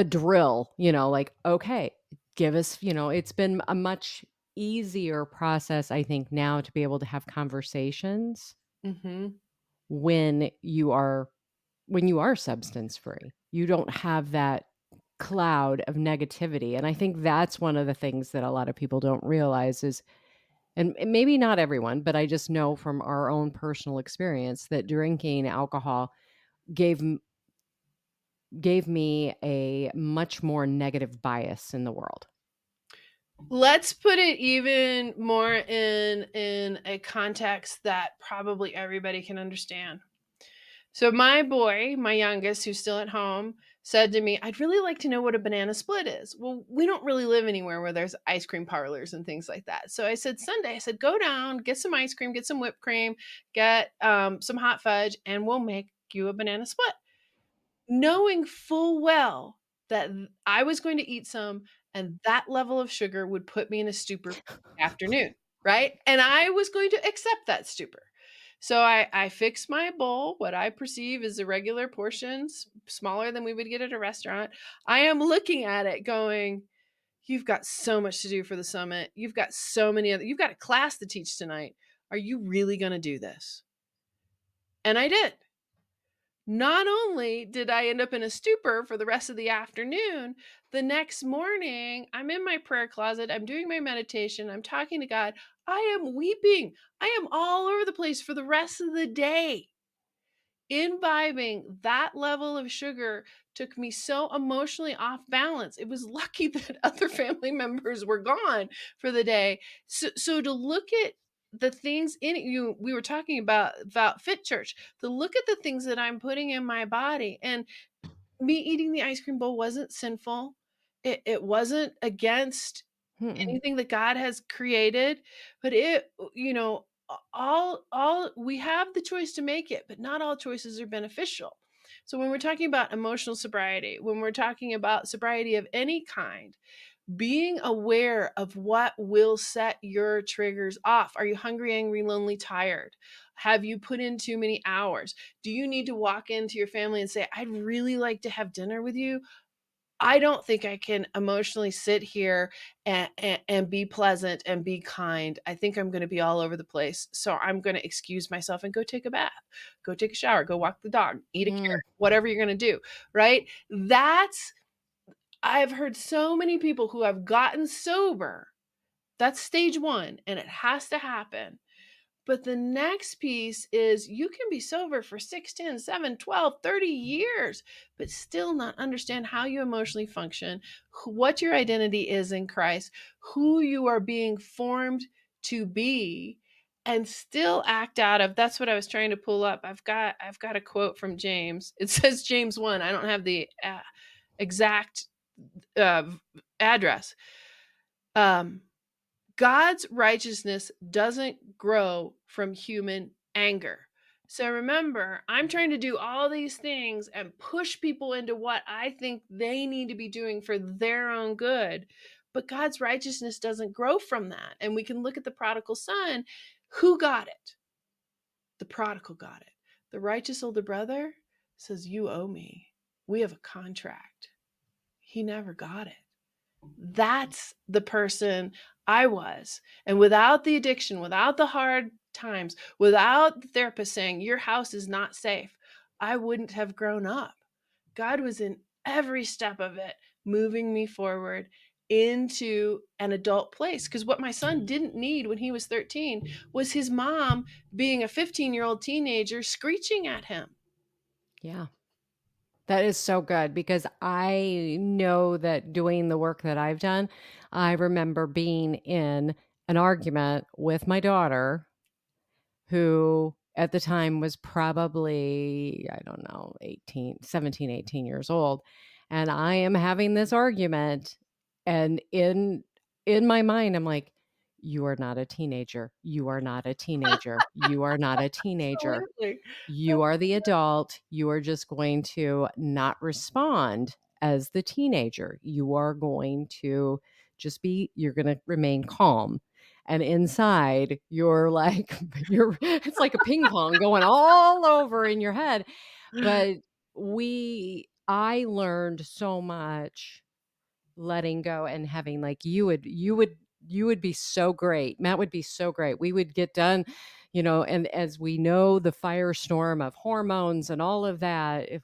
drill, like, okay, give us, it's been a much easier process, I think, now to be able to have conversations Mm-hmm. when you are, when you are substance free. You don't have that cloud of negativity. And I think that's one of the things that a lot of people don't realize is, and maybe not everyone, but I just know from our own personal experience that drinking alcohol gave me a much more negative bias in the world. Let's put it even more in a context that probably everybody can understand. So my boy, my youngest, who's still at home, said to me, I'd really like to know what a banana split is. Well, we don't really live anywhere where there's ice cream parlors and things like that. So I said, Sunday, I said, go down, get some ice cream, get some whipped cream, get some hot fudge, and we'll make you a banana split. Knowing full well that I was going to eat some and that level of sugar would put me in a stupor for the afternoon, right? And I was going to accept that stupor. So I fixed my bowl, what I perceive as irregular portions, smaller than we would get at a restaurant. I am looking at it going, you've got so much to do for the summit. You've got you've got a class to teach tonight. Are you really going to do this? And I did. Not only did I end up in a stupor for the rest of the afternoon, the next morning, I'm in my prayer closet, I'm doing my meditation, I'm talking to God, I am weeping. I am all over the place for the rest of the day. Imbibing that level of sugar took me so emotionally off balance. It was lucky that other family members were gone for the day. So to look at the things in it, we were talking about Fit Church, to look at the things that I'm putting in my body, and me eating the ice cream bowl wasn't sinful. It wasn't against anything that God has created, but all we have the choice to make it, but not all choices are beneficial. So when we're talking about emotional sobriety, when we're talking about sobriety of any kind, being aware of what will set your triggers off. Are you hungry, angry, lonely, tired? Have you put in too many hours? Do you need to walk into your family and say, I'd really like to have dinner with you? I don't think I can emotionally sit here and be pleasant and be kind. I think I'm going to be all over the place. So I'm going to excuse myself and go take a bath, go take a shower, go walk the dog, eat a carrot, whatever you're going to do, right? I've heard so many people who have gotten sober. That's stage one, and it has to happen. But the next piece is you can be sober for 6, 10, 7, 12, 30 years, but still not understand how you emotionally function, what your identity is in Christ, who you are being formed to be, and still act out of. That's what I was trying to pull up. I've got a quote from James. It says James 1. I don't have the exact address. God's righteousness doesn't grow from human anger. So remember, I'm trying to do all these things and push people into what I think they need to be doing for their own good. But God's righteousness doesn't grow from that. And we can look at the prodigal son. Who got it? The prodigal got it. The righteous older brother says, you owe me. We have a contract. He never got it. That's the person I was. And without the addiction, without the hard times, without the therapist saying, your house is not safe, I wouldn't have grown up. God was in every step of it, moving me forward into an adult place. Because what my son didn't need when he was 13 was his mom being a 15-year-old teenager screeching at him. Yeah. That is so good, because I know that doing the work that I've done, I remember being in an argument with my daughter, who at the time was probably, I don't know, 17, 18 years old. And I am having this argument, and in my mind, I'm like, you are not a teenager. You are not a teenager. You are not a teenager. Absolutely. You are the adult. You are just going to not respond as the teenager. You are going to you're going to remain calm. And inside, you're like, it's like a ping pong going all over in your head. But I learned so much letting go and having, like, you would be so great. Matt would be so great. We would get done, and as we know, the firestorm of hormones and all of that, if,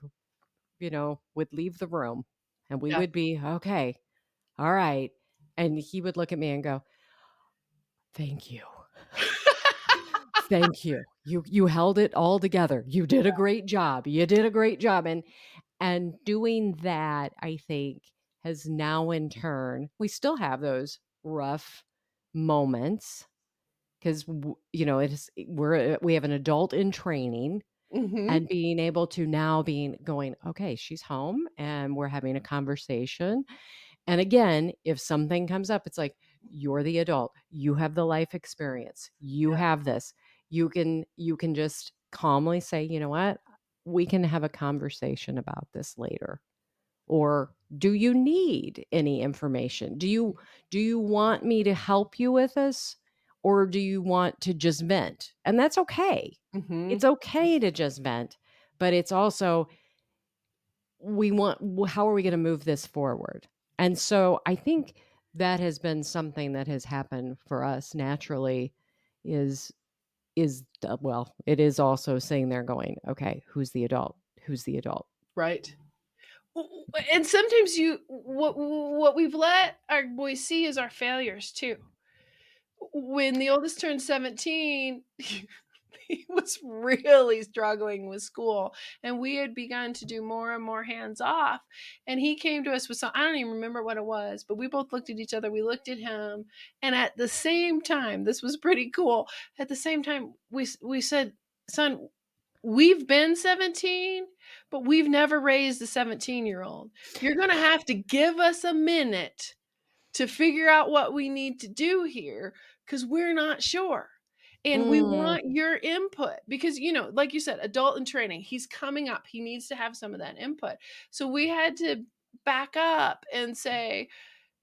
would leave the room and we Yeah. would be, okay, all right. And he would look at me and go, thank you. Thank you. You held it all together. You did a great job. You did a great job. And doing that, I think, has now in turn, we still have those rough moments because we have an adult in training, Mm-hmm. and being able to now going, okay, she's home and we're having a conversation. And again, if something comes up, it's like, you're the adult. You have the life experience. You have this. You can just calmly say, you know what? We can have a conversation about this later. Or do you need any information? Do you want me to help you with this? Or do you want to just vent? And that's okay. Mm-hmm. It's okay to just vent, but it's also, how are we going to move this forward? And so I think that has been something that has happened for us naturally is well, it is also sitting there going, okay, who's the adult? Who's the adult? Right. And sometimes what we've let our boys see is our failures too. When the oldest turned 17, he was really struggling with school, and we had begun to do more and more hands off. And he came to us with I don't even remember what it was, but we both looked at each other, we looked at him, and at the same time, this was pretty cool. At the same time, we said, son, we've been 17, but we've never raised a 17-year-old. You're going to have to give us a minute to figure out what we need to do here, because we're not sure. And we want your input because, like you said, adult in training, he's coming up. He needs to have some of that input. So we had to back up and say,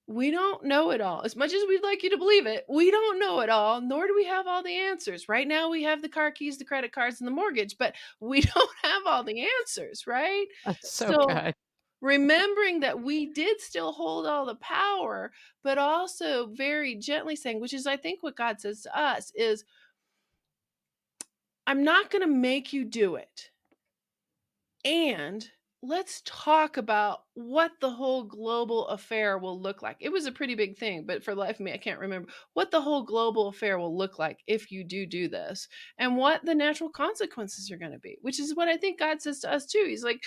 we don't know it all. As much as we'd like you to believe it, we don't know it all, nor do we have all the answers. Right now, we have the car keys, the credit cards, and the mortgage, but we don't have all the answers, right? That's so So good. remembering that we did still hold all the power, but also very gently saying, which is, I think, what God says to us is, I'm not going to make you do it. And let's talk about what the whole global affair will look like. It was a pretty big thing, but for the life of me, I can't remember what the whole global affair will look like if you do this, and what the natural consequences are going to be, which is what I think God says to us too. He's like,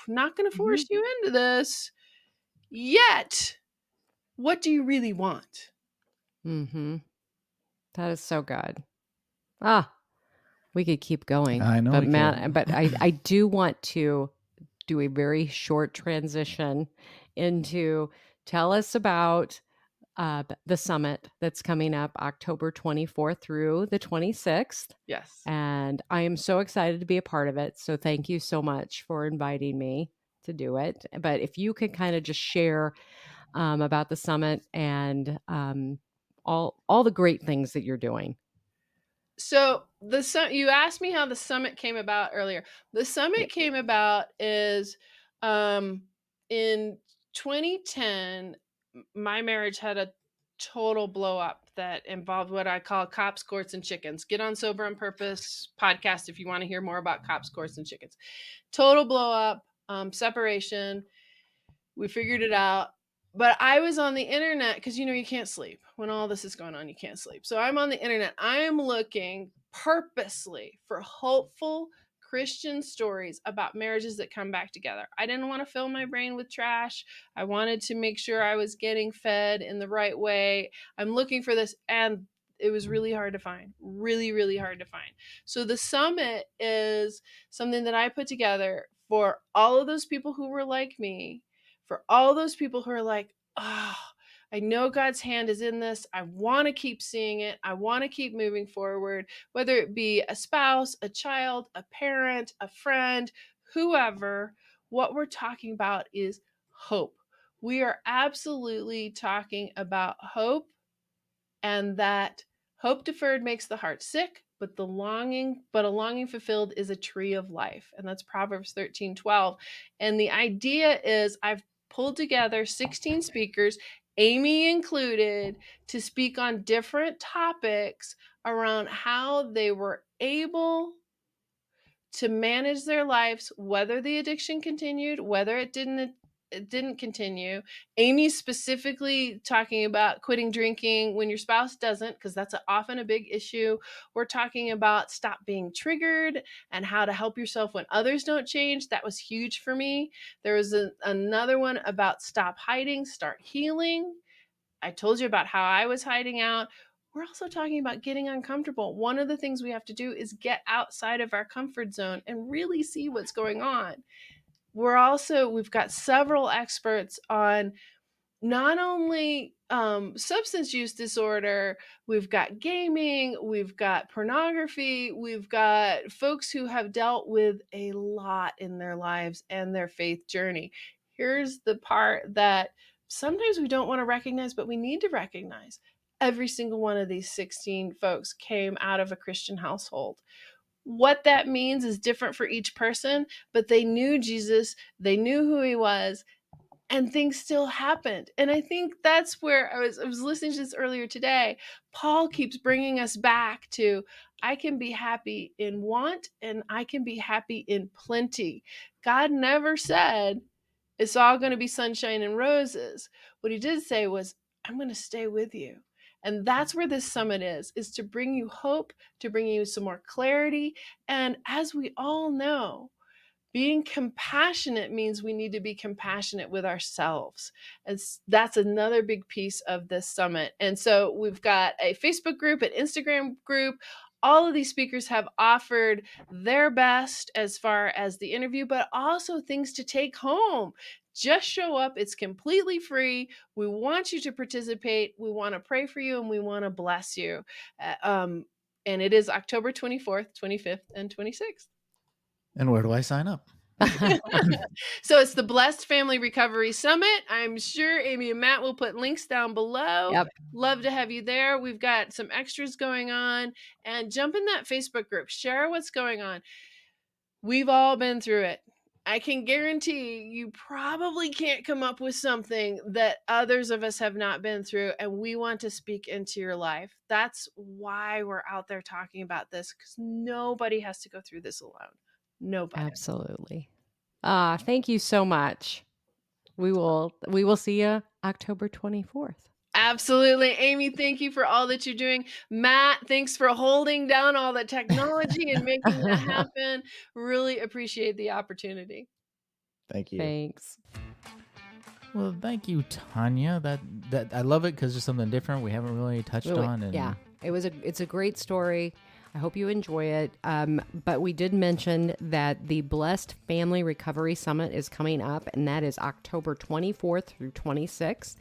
not going to force you into this yet. What do you really want? Mm-hmm. That is so good. We could keep going. I know But we Matt, could. but I do want to do a very short transition into tell us about the summit that's coming up October 24th through the 26th. Yes. And I am so excited to be a part of it. So thank you so much for inviting me to do it. But if you could kind of just share about the summit and all the great things that you're doing. So you asked me how the summit came about earlier. The summit came about is in 2010, my marriage had a total blow up that involved what I call cops, courts, and chickens. Get on Sober on Purpose podcast if you want to hear more about cops, courts, and chickens. Total blow up, separation. We figured it out. But I was on the internet because, you can't sleep. When all this is going on, you can't sleep. So I'm on the internet. I am looking purposely for hopeful Christian stories about marriages that come back together. I didn't want to fill my brain with trash. I wanted to make sure I was getting fed in the right way. I'm looking for this, and it was really hard to find. Really, really hard to find. So the summit is something that I put together for all of those people who were like me, for all those people who are like, oh, I know God's hand is in this. I want to keep seeing it. I want to keep moving forward, whether it be a spouse, a child, a parent, a friend, whoever. What we're talking about is hope. We are absolutely talking about hope, and that hope deferred makes the heart sick, but a longing fulfilled is a tree of life. And that's Proverbs 13:12. And the idea is I've pulled together 16 speakers, Amy included, to speak on different topics around how they were able to manage their lives, whether the addiction continued, whether it didn't continue. Amy's specifically talking about quitting drinking when your spouse doesn't, because that's often a big issue. We're talking about stop being triggered and how to help yourself when others don't change. That was huge for me. There was another one about stop hiding, start healing. I told you about how I was hiding out. We're also talking about getting uncomfortable. One of the things we have to do is get outside of our comfort zone and really see what's going on. We've got several experts on not only substance use disorder, we've got gaming, we've got pornography, we've got folks who have dealt with a lot in their lives and their faith journey. Here's the part that sometimes we don't want to recognize, but we need to recognize. Every single one of these 16 folks came out of a Christian household. What that means is different for each person, but they knew Jesus, they knew who he was, and things still happened. And I think that's where I was listening to this earlier today. Paul keeps bringing us back to, I can be happy in want and I can be happy in plenty. God never said it's all going to be sunshine and roses. What he did say was, I'm going to stay with you. And that's where this summit is to bring you hope, to bring you some more clarity. And as we all know, being compassionate means we need to be compassionate with ourselves. And that's another big piece of this summit. And so we've got a Facebook group, an Instagram group. All of these speakers have offered their best as far as the interview, but also things to take home. Just show up. It's completely free. We want you to participate. We want to pray for you and we want to bless you. And it is October 24th, 25th, and 26th. And where do I sign up? So it's the Blessed Family Recovery Summit. I'm sure Amy and Matt will put links down below. Yep. Love to have you there. We've got some extras going on, and jump in that Facebook group. Share what's going on. We've all been through it. I can guarantee you probably can't come up with something that others of us have not been through, and we want to speak into your life. That's why we're out there talking about this, because nobody has to go through this alone. Nobody. Absolutely. Thank you so much. We will see you October 24th. Absolutely. Amy, thank you for all that you're doing. Matt, thanks for holding down all the technology and making that happen. Really appreciate the opportunity. Thank you. Thanks. Well, thank you, Tanya. That I love it because it's something different we haven't really touched on. And yeah, it's a great story. I hope you enjoy it. But we did mention that the Blessed Family Recovery Summit is coming up, and that is October 24th through 26th.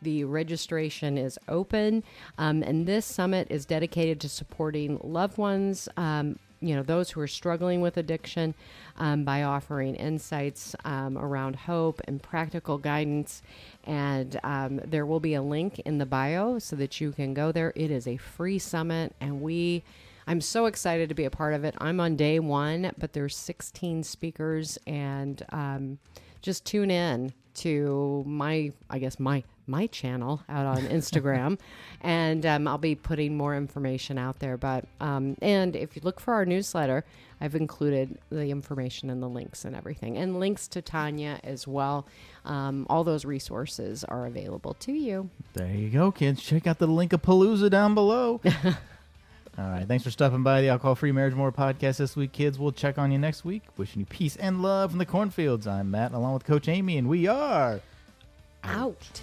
The registration is open, and this summit is dedicated to supporting loved ones, those who are struggling with addiction, by offering insights around hope and practical guidance. And there will be a link in the bio so that you can go there. It is a free summit, and I'm so excited to be a part of it. I'm on day one, but there's 16 speakers, and just tune in to my channel out on Instagram, and I'll be putting more information out there. But and if you look for our newsletter, I've included the information and the links and everything, and links to Tanya as well. All those resources are available to you. There you go, kids. Check out the Linkapalooza down below. All right. Thanks for stopping by the Alcohol-Free Marriage More podcast this week, kids. We'll check on you next week. Wishing you peace and love from the cornfields. I'm Matt, along with Coach Amy, and we are out.